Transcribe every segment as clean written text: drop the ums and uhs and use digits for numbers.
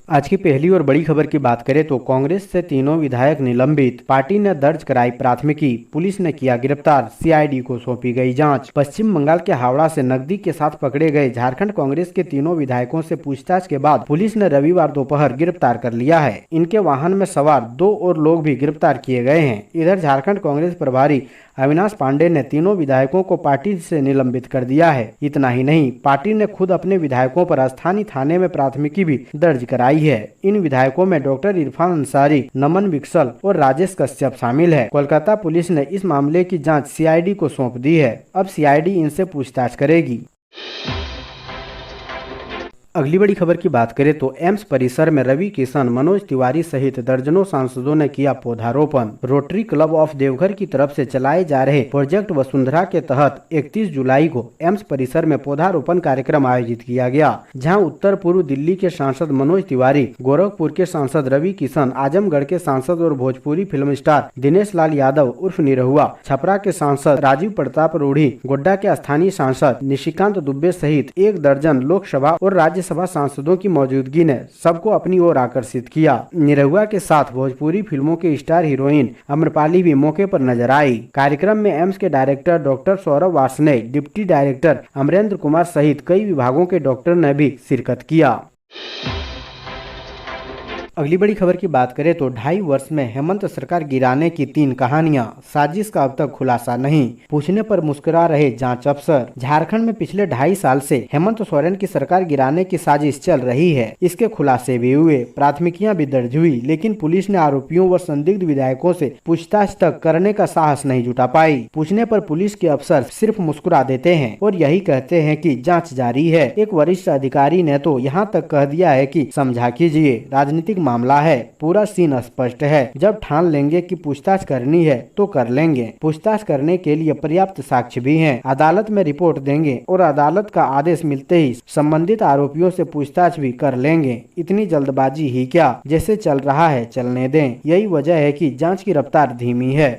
आज की पहली और बड़ी खबर की बात करें तो कांग्रेस से तीनों विधायक निलंबित, पार्टी ने दर्ज कराई प्राथमिकी, पुलिस ने किया गिरफ्तार, सीआईडी को सौंपी गई जांच। पश्चिम बंगाल के हावड़ा से नकदी के साथ पकड़े गए झारखंड कांग्रेस के तीनों विधायकों से पूछताछ के बाद पुलिस ने रविवार दोपहर गिरफ्तार कर लिया है। इनके वाहन में सवार 2 और लोग भी गिरफ्तार किए गए हैं। इधर झारखंड कांग्रेस प्रभारी अविनाश पांडे ने तीनों विधायकों को पार्टी से निलंबित कर दिया है। इतना ही नहीं, पार्टी ने खुद अपने विधायकों पर स्थानीय थाने में प्राथमिकी भी दर्ज कराई है। इन विधायकों में डॉक्टर इरफान अंसारी, नमन विकसल और राजेश कश्यप शामिल है। कोलकाता पुलिस ने इस मामले की जांच सीआईडी को सौंप दी है। अब सीआईडी इनसे पूछताछ करेगी। अगली बड़ी खबर की बात करें तो एम्स परिसर में रवि किशन, मनोज तिवारी सहित दर्जनों सांसदों ने किया पौधारोपण। रोटरी क्लब ऑफ देवघर की तरफ से चलाए जा रहे प्रोजेक्ट वसुंधरा के तहत 31 जुलाई को एम्स परिसर में पौधारोपण कार्यक्रम आयोजित किया गया, जहां उत्तर पूर्व दिल्ली के सांसद मनोज तिवारी, गोरखपुर के सांसद रवि किशन, आजमगढ़ के सांसद और भोजपुरी फिल्म स्टार दिनेश लाल यादव उर्फ निरहुआ, छपरा के सांसद राजीव प्रताप रूढ़ी, गोड्डा के स्थानीय सांसद निशिकांत दुबे सहित 1 दर्जन लोकसभा और राज्य सभा सांसदों की मौजूदगी ने सबको अपनी ओर आकर्षित किया। निरहुआ के साथ भोजपुरी फिल्मों के स्टार हीरोइन अम्रपाली भी मौके पर नजर आई। कार्यक्रम में एम्स के director doctor Saurabh Varshney, deputy director Amarendra Kumar सहित कई विभागों के डॉक्टर ने भी शिरकत किया। अगली बड़ी खबर की बात करें तो 2.5 वर्ष में हेमंत सरकार गिराने की 3 कहानियां, साजिश का अब तक खुलासा नहीं, पूछने पर मुस्कुरा रहे जांच अफसर। झारखंड में पिछले 2.5 साल से हेमंत सोरेन की सरकार गिराने की साजिश चल रही है। इसके खुलासे भी हुए, प्राथमिकियां भी दर्ज हुई, लेकिन पुलिस ने आरोपियों व संदिग्ध विधायकों से पूछताछ तक करने का साहस नहीं जुटा पाई। पूछने पर पुलिस के अफसर सिर्फ मुस्कुरा देते हैं और यही कहते हैं कि जाँच जारी है। एक वरिष्ठ अधिकारी ने तो यहाँ तक कह दिया है कि समझा कीजिए, राजनीतिक मामला है, पूरा सीन स्पष्ट है, जब ठान लेंगे कि पूछताछ करनी है तो कर लेंगे। पूछताछ करने के लिए पर्याप्त साक्ष्य भी हैं। अदालत में रिपोर्ट देंगे और अदालत का आदेश मिलते ही संबंधित आरोपियों से पूछताछ भी कर लेंगे। इतनी जल्दबाजी ही क्या, जैसे चल रहा है चलने दें। यही वजह है कि जांच की रफ्तार धीमी है।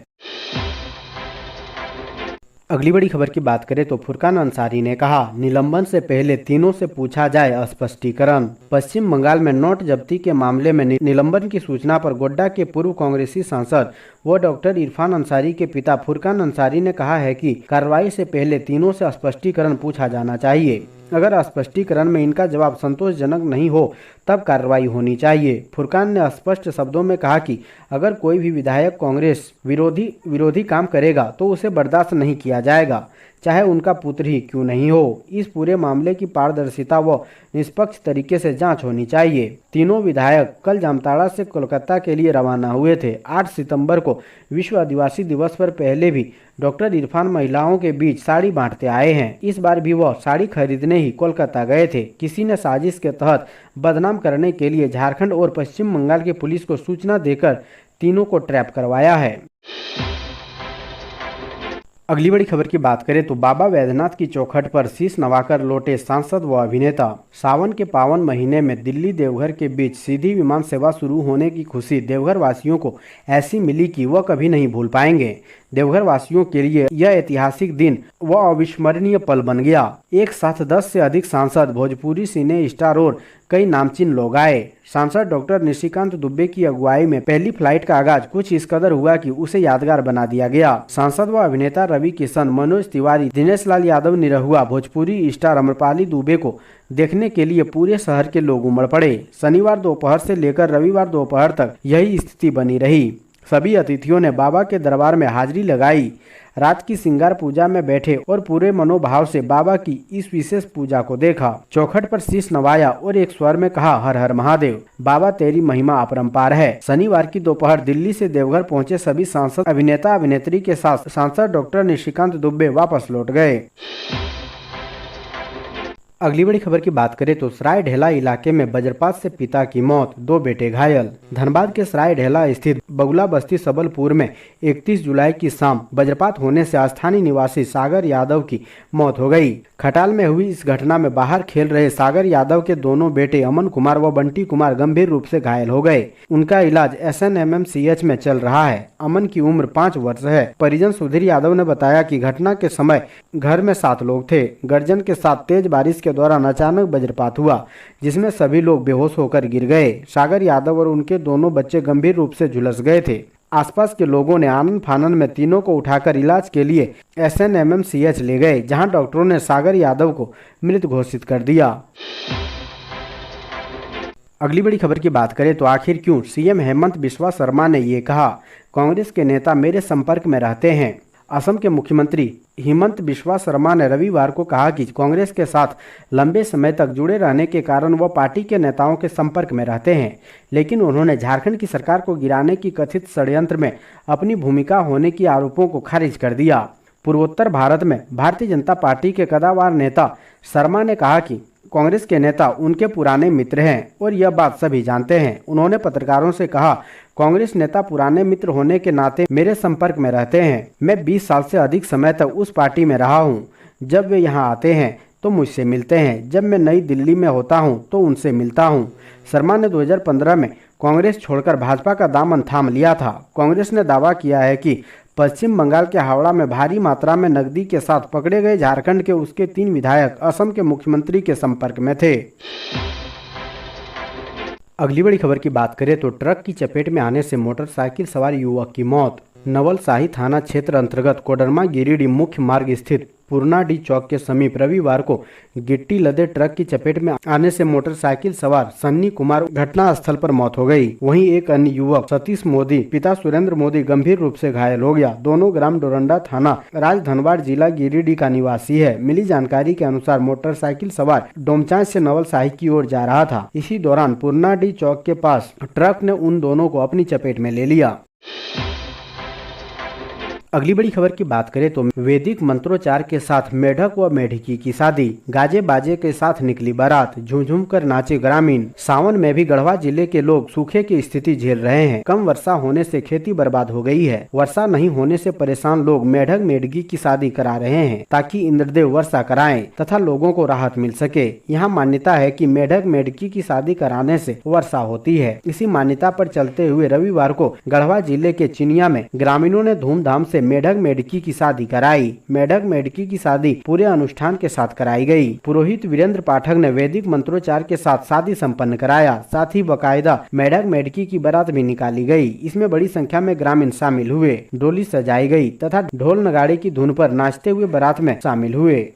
अगली बड़ी खबर की बात करें तो फुरकान अंसारी ने कहा, निलंबन से पहले तीनों से पूछा जाए स्पष्टीकरण। पश्चिम बंगाल में नोट जब्ती के मामले में निलंबन की सूचना पर गोड्डा के पूर्व कांग्रेसी सांसद व डॉक्टर इरफान अंसारी के पिता फुरकान अंसारी ने कहा है कि कार्रवाई से पहले तीनों से स्पष्टीकरण पूछा जाना चाहिए। अगर स्पष्टीकरण में इनका जवाब संतोषजनक नहीं हो तब कार्रवाई होनी चाहिए। फुरकान ने स्पष्ट शब्दों में कहा कि अगर कोई भी विधायक कांग्रेस विरोधी काम करेगा तो उसे बर्दाश्त नहीं किया जाएगा, चाहे उनका पुत्र ही क्यों नहीं हो। इस पूरे मामले की पारदर्शिता व निष्पक्ष तरीके से जांच होनी चाहिए। तीनों विधायक कल जामताड़ा से कोलकाता के लिए रवाना हुए थे। 8 सितंबर को विश्व आदिवासी दिवस पर पहले भी डॉक्टर इरफान महिलाओं के बीच साड़ी बांटते आए हैं। इस बार भी वह साड़ी खरीदने ही कोलकाता गए थे। किसी ने साजिश के तहत बदनाम करने के लिए झारखंड और पश्चिम बंगाल की पुलिस को सूचना देकर तीनों को ट्रैप करवाया है। अगली बड़ी खबर की बात करें तो बाबा वैद्यनाथ की चौखट पर शीश नवाकर लौटे सांसद व अभिनेता। सावन के पावन महीने में दिल्ली देवघर के बीच सीधी विमान सेवा शुरू होने की खुशी देवघर वासियों को ऐसी मिली कि वह कभी नहीं भूल पाएंगे। देवघर वासियों के लिए यह ऐतिहासिक दिन व अविस्मरणीय पल बन गया। एक साथ 10 से अधिक सांसद, भोजपुरी सिने स्टार और कई नामचीन लोग आए। सांसद डॉक्टर निशिकांत दुबे की अगुवाई में पहली फ्लाइट का आगाज कुछ इस कदर हुआ कि उसे यादगार बना दिया गया। सांसद व अभिनेता रवि किशन, मनोज तिवारी, दिनेश लाल यादव निरहुआ, भोजपुरी स्टार अम्रपाली दुबे को देखने के लिए पूरे शहर के लोग उमड़ पड़े। शनिवार दोपहर से लेकर रविवार दोपहर तक यही स्थिति बनी रही। सभी अतिथियों ने बाबा के दरबार में हाजिरी लगाई, रात की श्रृंगार पूजा में बैठे और पूरे मनोभाव से बाबा की इस विशेष पूजा को देखा। चौखट पर शीश नवाया और एक स्वर में कहा, हर हर महादेव, बाबा तेरी महिमा अपरंपार है। शनिवार की दोपहर दिल्ली से देवघर पहुंचे सभी सांसद, अभिनेता अभिनेत्री के साथ सांसद डॉक्टर निशिकांत दुबे वापस लौट गए। अगली बड़ी खबर की बात करें तो सराय ढेला इलाके में वज्रपात से पिता की मौत, 2 बेटे घायल। धनबाद के सराय ढेला स्थित बगुला बस्ती सबलपुर में 31 जुलाई की शाम वज्रपात होने से स्थानीय निवासी सागर यादव की मौत हो गई। खटाल में हुई इस घटना में बाहर खेल रहे सागर यादव के दोनों बेटे अमन कुमार व बंटी कुमार गंभीर रूप से घायल हो गए। उनका इलाज SNMMCH में चल रहा है। अमन की उम्र 5 वर्ष है। परिजन सुधीर यादव ने बताया कि घटना के समय घर में 7 लोग थे। गर्जन के साथ तेज बारिश के दौरान अचानक वज्रपात हुआ, जिसमें सभी लोग बेहोश होकर गिर गए। सागर यादव और उनके दोनों बच्चे गंभीर रूप से झुलस गए थे। आसपास के लोगों ने आनन फानन में तीनों को उठाकर इलाज के लिए SNMMCH ले गए, जहां डॉक्टरों ने सागर यादव को मृत घोषित कर दिया। अगली बड़ी खबर की बात करें तो आखिर क्यों सीएम हेमंत बिस्वा शर्मा ने ये कहा, कांग्रेस के नेता मेरे संपर्क में रहते हैं। असम के मुख्यमंत्री हेमंत बिस्वा शर्मा ने रविवार को कहा कि कांग्रेस के साथ लंबे समय तक जुड़े रहने के कारण वह पार्टी के नेताओं के संपर्क में रहते हैं, लेकिन उन्होंने झारखंड की सरकार को गिराने की कथित षड्यंत्र में अपनी भूमिका होने की आरोपों को खारिज कर दिया। पूर्वोत्तर भारत में भारतीय जनता पार्टी के कदावर नेता शर्मा ने कहा कि कांग्रेस के नेता उनके पुराने मित्र हैं और यह बात सभी जानते हैं। उन्होंने पत्रकारों से कहा, कांग्रेस नेता पुराने मित्र होने के नाते मेरे संपर्क में रहते हैं। मैं 20 साल से अधिक समय तक उस पार्टी में रहा हूँ। जब वे यहाँ आते हैं तो मुझसे मिलते हैं, जब मैं नई दिल्ली में होता हूँ तो उनसे मिलता हूँ। शर्मा ने 2015 में कांग्रेस छोड़कर भाजपा का दामन थाम लिया था। कांग्रेस ने दावा किया है कि पश्चिम बंगाल के हावड़ा में भारी मात्रा में नकदी के साथ पकड़े गए झारखंड के उसके 3 विधायक असम के मुख्यमंत्री के संपर्क में थे। अगली बड़ी खबर की बात करें तो ट्रक की चपेट में आने से मोटरसाइकिल सवार युवक की मौत। नवलसाही थाना क्षेत्र अंतर्गत कोडरमा गिरिडीह मुख्य मार्ग स्थित पूर्णाडीह चौक के समीप रविवार को गिट्टी लदे ट्रक की चपेट में आने से मोटरसाइकिल सवार सन्नी कुमार घटना स्थल पर मौत हो गई। वहीं एक अन्य युवक सतीश मोदी पिता सुरेंद्र मोदी गंभीर रूप से घायल हो गया। दोनों ग्राम डोरंडा थाना राजधनवाड़ जिला गिरिडीह का निवासी है। मिली जानकारी के अनुसार मोटरसाइकिल सवार डोमचांच से नवलसाही की ओर जा रहा था। इसी दौरान पूर्णाडीह चौक के पास ट्रक ने उन दोनों को अपनी चपेट में ले लिया। अगली बड़ी खबर की बात करें तो वैदिक मंत्रोच्चार के साथ मेढक व मेढकी की शादी। गाजे बाजे के साथ निकली बारात, झूम कर नाचे ग्रामीण। सावन में भी गढ़वा जिले के लोग सूखे की स्थिति झेल रहे हैं। कम वर्षा होने से खेती बर्बाद हो गई है। वर्षा नहीं होने से परेशान लोग मेढक मेढकी की शादी करा रहे हैं ताकि इंद्रदेव वर्षा कराएं तथा लोगों को राहत मिल सके। यहाँ मान्यता है कि मेढक मेढकी की शादी कराने से वर्षा होती है। इसी मान्यता पर चलते हुए रविवार को गढ़वा जिले के चिनिया में ग्रामीणों ने धूमधाम से मेढक मेढकी की शादी कराई। मेढक मेढकी की शादी पूरे अनुष्ठान के साथ कराई गई। पुरोहित वीरेंद्र पाठक ने वैदिक मंत्रोच्चार के साथ शादी संपन्न कराया। साथ ही बकायदा मेढक मेढकी की बारात भी निकाली गई। इसमें बड़ी संख्या में ग्रामीण शामिल हुए। डोली सजाई गई तथा ढोल नगाड़े की धुन पर नाचते हुए बारात में शामिल हुए।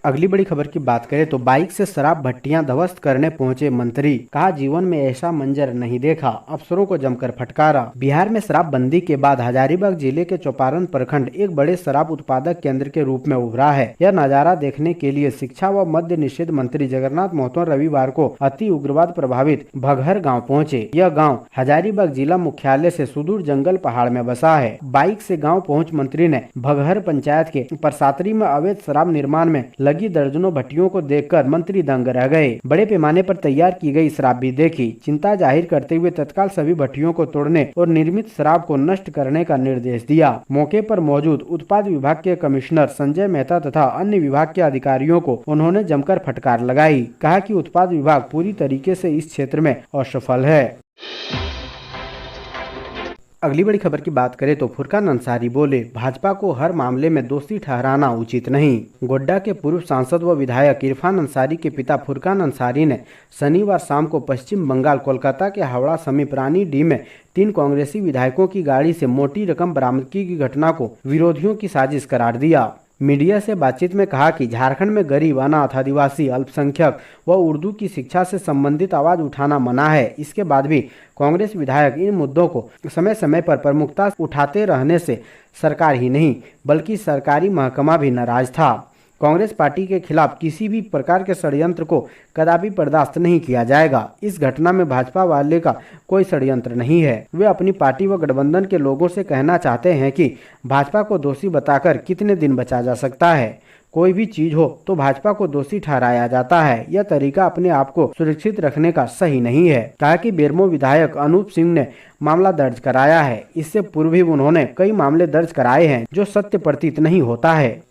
अगली बड़ी खबर की बात करें तो बाइक से शराब भट्टियां ध्वस्त करने पहुंचे मंत्री। कहा, जीवन में ऐसा मंजर नहीं देखा, अफसरों को जमकर फटकारा। बिहार में शराबबंदी के बाद हजारीबाग जिले के चौपारण प्रखंड एक बड़े शराब उत्पादक केंद्र के रूप में उभरा है। यह नजारा देखने के लिए शिक्षा व मद्य निषेध मंत्री जगन्नाथ महतो रविवार को अति उग्रवाद प्रभावित भगहर गाँव पहुँचे। यह गाँव हजारीबाग जिला मुख्यालय से सुदूर जंगल पहाड़ में बसा है। बाइक से गाँव पहुँच मंत्री ने भगहर पंचायत के परसातरी में अवैध शराब निर्माण में लगी दर्जनों भट्टियों को देखकर मंत्री दंग रह गए। बड़े पैमाने पर तैयार की गई शराब भी देखी। चिंता जाहिर करते हुए तत्काल सभी भट्टियों को तोड़ने और निर्मित शराब को नष्ट करने का निर्देश दिया। मौके पर मौजूद उत्पाद विभाग के कमिश्नर संजय मेहता तथा अन्य विभाग के अधिकारियों को उन्होंने जमकर फटकार लगाई। कहा कि उत्पाद विभाग पूरी तरीके से इस क्षेत्र में असफल है। अगली बड़ी खबर की बात करें तो फुरकान अंसारी बोले, भाजपा को हर मामले में दोषी ठहराना उचित नहीं। गोड्डा के पूर्व सांसद व विधायक इरफान अंसारी के पिता फुरकान अंसारी ने शनिवार शाम को पश्चिम बंगाल कोलकाता के हावड़ा समीप रानीडीह में 3 कांग्रेसी विधायकों की गाड़ी से मोटी रकम बरामदगी की घटना को विरोधियों की साजिश करार दिया। मीडिया से बातचीत में कहा कि झारखंड में गरीब, अनाथ, आदिवासी, अल्पसंख्यक व उर्दू की शिक्षा से संबंधित आवाज उठाना मना है। इसके बाद भी कांग्रेस विधायक इन मुद्दों को समय समय पर प्रमुखता उठाते रहने से सरकार ही नहीं बल्कि सरकारी महकमा भी नाराज था। कांग्रेस पार्टी के खिलाफ किसी भी प्रकार के षड्यंत्र को कदापि बर्दाश्त नहीं किया जाएगा। इस घटना में भाजपा वाले का कोई षड्यंत्र नहीं है। वे अपनी पार्टी व गठबंधन के लोगों से कहना चाहते हैं कि भाजपा को दोषी बताकर कितने दिन बचा जा सकता है। कोई भी चीज हो तो भाजपा को दोषी ठहराया जाता है। यह तरीका अपने आप को सुरक्षित रखने का सही नहीं है। कहा कि बेरमो विधायक अनूप सिंह ने मामला दर्ज कराया है। इससे पूर्व भी उन्होंने कई मामले दर्ज कराए हैं जो सत्य प्रतीत नहीं होता है।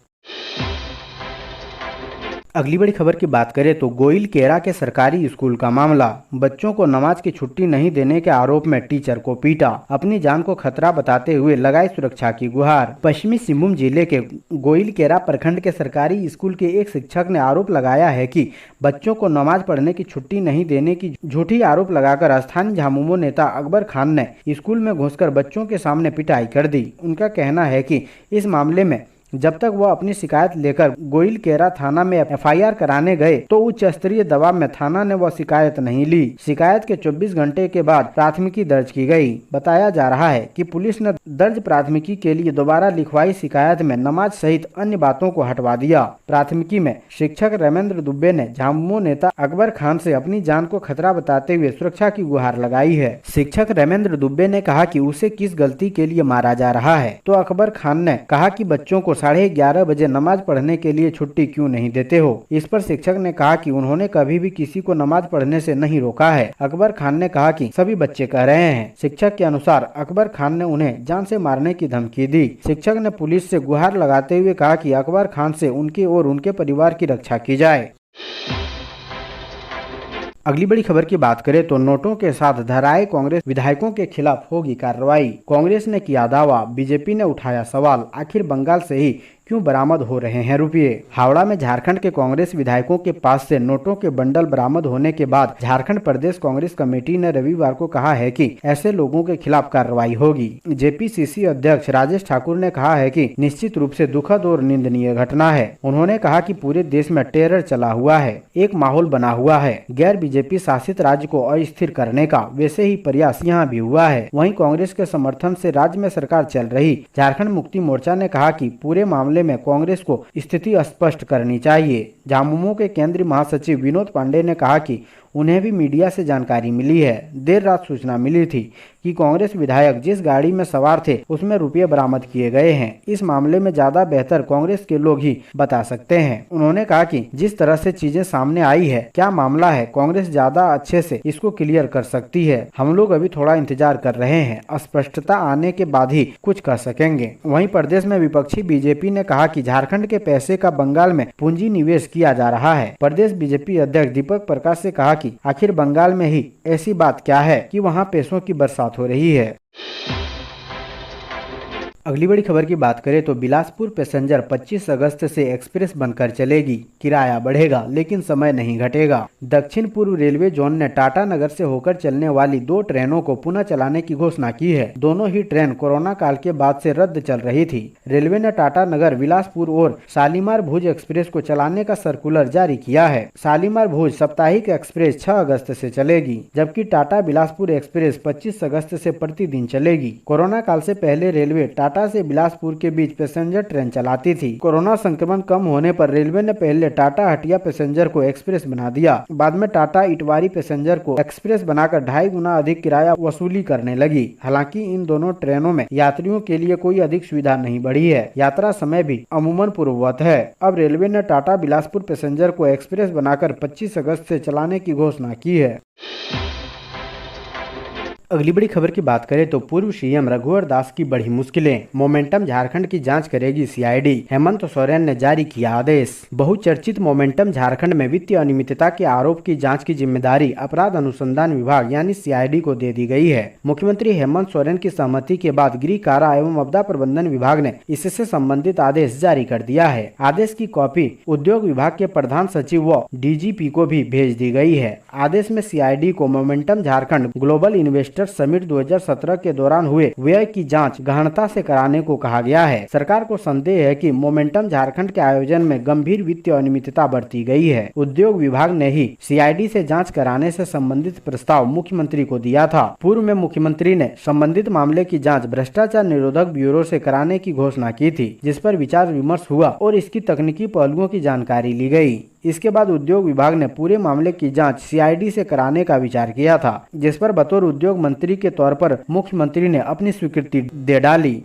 अगली बड़ी खबर की बात करें तो गोइल केरा के सरकारी स्कूल का मामला। बच्चों को नमाज की छुट्टी नहीं देने के आरोप में टीचर को पीटा, अपनी जान को खतरा बताते हुए लगाई सुरक्षा की गुहार। पश्चिमी सिंहभूम जिले के गोइल केरा प्रखंड के सरकारी स्कूल के एक शिक्षक ने आरोप लगाया है कि बच्चों को नमाज पढ़ने की छुट्टी नहीं देने की झूठी आरोप लगाकर स्थानीय झामुमो नेता अकबर खान ने स्कूल में घुसकर बच्चों के सामने पिटाई कर दी। उनका कहना है कि इस मामले में जब तक वह अपनी शिकायत लेकर गोइल केरा थाना में एफआईआर कराने गए तो उच्च स्तरीय दबाव में थाना ने वह शिकायत नहीं ली। शिकायत के 24 घंटे के बाद प्राथमिकी दर्ज की गई। बताया जा रहा है कि पुलिस ने दर्ज प्राथमिकी के लिए दोबारा लिखवाई शिकायत में नमाज सहित अन्य बातों को हटवा दिया। प्राथमिकी में शिक्षक रमेंद्र दुबे ने झामुमो नेता अकबर खान से अपनी जान को खतरा बताते हुए सुरक्षा की गुहार लगाई है। शिक्षक रमेंद्र दुबे ने कहा कि उसे किस गलती के लिए मारा जा रहा है, तो अकबर खान ने कहा कि बच्चों को 11:30 बजे नमाज पढ़ने के लिए छुट्टी क्यों नहीं देते हो। इस पर शिक्षक ने कहा कि उन्होंने कभी भी किसी को नमाज पढ़ने से नहीं रोका है। अकबर खान ने कहा कि सभी बच्चे कह रहे हैं। शिक्षक के अनुसार अकबर खान ने उन्हें जान से मारने की धमकी दी। शिक्षक ने पुलिस से गुहार लगाते हुए कहा कि अकबर खान से उनके और उनके परिवार की रक्षा की जाए। अगली बड़ी खबर की बात करें तो नोटों के साथ धराए कांग्रेस विधायकों के खिलाफ होगी कार्रवाई। कांग्रेस ने किया दावा, बीजेपी ने उठाया सवाल, आखिर बंगाल से ही क्यों बरामद हो रहे हैं रुपये। हावड़ा में झारखंड के कांग्रेस विधायकों के पास से नोटों के बंडल बरामद होने के बाद झारखंड प्रदेश कांग्रेस कमेटी ने रविवार को कहा है कि ऐसे लोगों के खिलाफ कार्रवाई होगी। जेपीसीसी अध्यक्ष राजेश ठाकुर ने कहा है कि निश्चित रूप से दुखद और निंदनीय घटना है। उन्होंने कहा कि पूरे देश में टेरर चला हुआ है, एक माहौल बना हुआ है। गैर बीजेपी शासित राज्य को अस्थिर करने का वैसे ही प्रयास यहाँ भी हुआ है। वहीं कांग्रेस के समर्थन से राज्य में सरकार चल रही। झारखंड मुक्ति मोर्चा ने कहा कि पूरे मामले में कांग्रेस को स्थिति स्पष्ट करनी चाहिए। झामुमो के केंद्रीय महासचिव विनोद पांडे ने कहा कि उन्हें भी मीडिया से जानकारी मिली है। देर रात सूचना मिली थी कि कांग्रेस विधायक जिस गाड़ी में सवार थे उसमें रुपये बरामद किए गए हैं। इस मामले में ज्यादा बेहतर कांग्रेस के लोग ही बता सकते हैं। उन्होंने कहा कि जिस तरह से चीजें सामने आई है, क्या मामला है, कांग्रेस ज्यादा अच्छे से इसको क्लियर कर सकती है। हम लोग अभी थोड़ा इंतजार कर रहे हैं, स्पष्टता आने के बाद ही कुछ कर सकेंगे। वहीं प्रदेश में विपक्षी बीजेपी ने कहा कि झारखंड के पैसे का बंगाल में पूंजी निवेश किया जा रहा है। प्रदेश बीजेपी अध्यक्ष दीपक प्रकाश से कहा कि आखिर बंगाल में ही ऐसी बात क्या है कि वहां पैसों की बरसात हो रही है। अगली बड़ी खबर की बात करें तो बिलासपुर पैसेंजर 25 अगस्त से एक्सप्रेस बनकर चलेगी। किराया बढ़ेगा लेकिन समय नहीं घटेगा। दक्षिण पूर्व रेलवे जोन ने टाटा नगर से होकर चलने वाली 2 ट्रेनों को पुनः चलाने की घोषणा की है। दोनों ही ट्रेन कोरोना काल के बाद से रद्द चल रही थी। रेलवे ने टाटा नगर, बिलासपुर और शालीमार भुज एक्सप्रेस को चलाने का सर्कुलर जारी किया है। शालीमार भुज साप्ताहिक एक्सप्रेस 6 अगस्त से चलेगी, जबकि टाटा बिलासपुर एक्सप्रेस 25 अगस्त से प्रतिदिन चलेगी। कोरोना काल से पहले रेलवे टाटा से बिलासपुर के बीच पैसेंजर ट्रेन चलाती थी। कोरोना संक्रमण कम होने पर रेलवे ने पहले टाटा हटिया पैसेंजर को एक्सप्रेस बना दिया। बाद में टाटा इटवारी पैसेंजर को एक्सप्रेस बनाकर 2.5 गुना अधिक किराया वसूली करने लगी। हालांकि इन दोनों ट्रेनों में यात्रियों के लिए कोई अधिक सुविधा नहीं बढ़ी है। यात्रा समय भी अमूमन पूर्ववत है। अब रेलवे ने टाटा बिलासपुर पैसेंजर को एक्सप्रेस बनाकर 25 अगस्त से चलाने की घोषणा की है। अगली बड़ी खबर की बात करें तो पूर्व सीएम रघुवर दास की बढ़ी मुश्किलें। मोमेंटम झारखंड की जांच करेगी सीआईडी। हेमंत सोरेन ने जारी किया आदेश। बहुचर्चित मोमेंटम झारखंड में वित्तीय अनियमितता के आरोप की जांच की जिम्मेदारी अपराध अनुसंधान विभाग यानी सीआईडी को दे दी गई है। मुख्यमंत्री हेमंत सोरेन की सहमति के बाद गृह कारा एवं आपदा प्रबंधन विभाग ने इससे संबंधित आदेश जारी कर दिया है। आदेश की कॉपी उद्योग विभाग के प्रधान सचिव व डीजीपी को भी भेज दी गई है। आदेश में सीआईडी को momentum Jharkhand global investor summit 2017 के दौरान हुए व्यय की जांच गहनता से कराने को कहा गया है। सरकार को संदेह है कि मोमेंटम झारखंड के आयोजन में गंभीर वित्तीय अनियमितता बरती गई है। उद्योग विभाग ने ही सीआईडी से जांच कराने से संबंधित प्रस्ताव मुख्यमंत्री को दिया था। पूर्व में मुख्यमंत्री ने संबंधित मामले की जांच भ्रष्टाचार निरोधक ब्यूरो से कराने की घोषणा की थी, जिस पर विचार विमर्श हुआ और इसकी तकनीकी पहलुओं की जानकारी ली गई। इसके बाद उद्योग विभाग ने पूरे मामले की जांच सीआईडी से कराने का विचार किया था, जिस पर बतौर उद्योग मंत्री के तौर पर मुख्यमंत्री ने अपनी स्वीकृति दे डाली।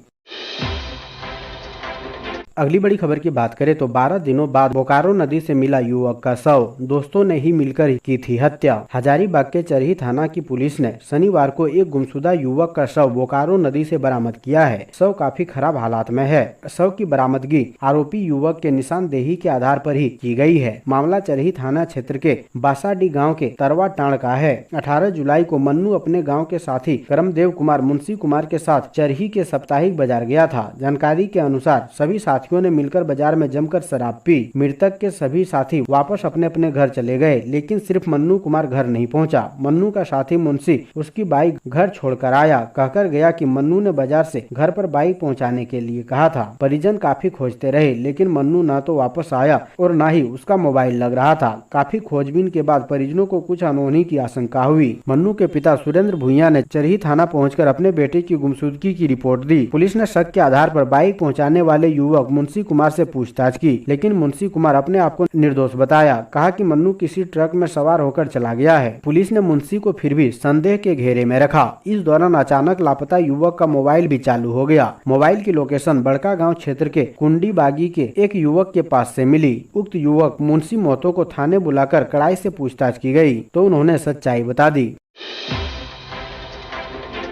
अगली बड़ी खबर की बात करें तो 12 दिनों बाद बोकारो नदी से मिला युवक का शव, दोस्तों ने ही मिलकर की थी हत्या। हजारीबाग के चरही थाना की पुलिस ने शनिवार को एक गुमशुदा युवक का शव बोकारो नदी से बरामद किया है। शव काफी खराब हालात में है। शव की बरामदगी आरोपी युवक के निशानदेही के आधार पर ही की गई है। मामला चरही थाना क्षेत्र के बासाडी गाँव के तरवा टाण का है। 18 जुलाई को मन्नू अपने गाँव के साथी करमदेव कुमार मुंशी कुमार के साथ चरही के साप्ताहिक बाजार गया था। जानकारी के अनुसार सभी साथियों ने मिलकर बाजार में जमकर शराब पी। मृतक के सभी साथी वापस अपने अपने घर चले गए, लेकिन सिर्फ मन्नू कुमार घर नहीं पहुंचा। मन्नू का साथी मुंशी उसकी बाइक घर छोड़कर आया, कहकर गया कि मन्नू ने बाजार से घर पर बाइक पहुंचाने के लिए कहा था। परिजन काफी खोजते रहे, लेकिन मन्नू न तो वापस आया और न ही उसका मोबाइल लग रहा था। काफी खोजबीन के बाद परिजनों को कुछ अनहोनी की आशंका हुई। मन्नू के पिता सुरेंद्र भुइयां ने चरही थाना पहुंचकर अपने बेटे की गुमशुदगी की रिपोर्ट दी। पुलिस ने शक के आधार पर बाइक पहुंचाने वाले युवक मुंशी कुमार से पूछताछ की, लेकिन मुंशी कुमार अपने आप को निर्दोष बताया। कहा कि मन्नू किसी ट्रक में सवार होकर चला गया है। पुलिस ने मुंशी को फिर भी संदेह के घेरे में रखा। इस दौरान अचानक लापता युवक का मोबाइल भी चालू हो गया। मोबाइल की लोकेशन बड़का गांव क्षेत्र के कुंडी बागी के एक युवक के पास से मिली। उक्त युवक मुंशी महतो को थाने बुलाकर कड़ाई से पूछताछ की गई तो उन्होंने सच्चाई बता दी।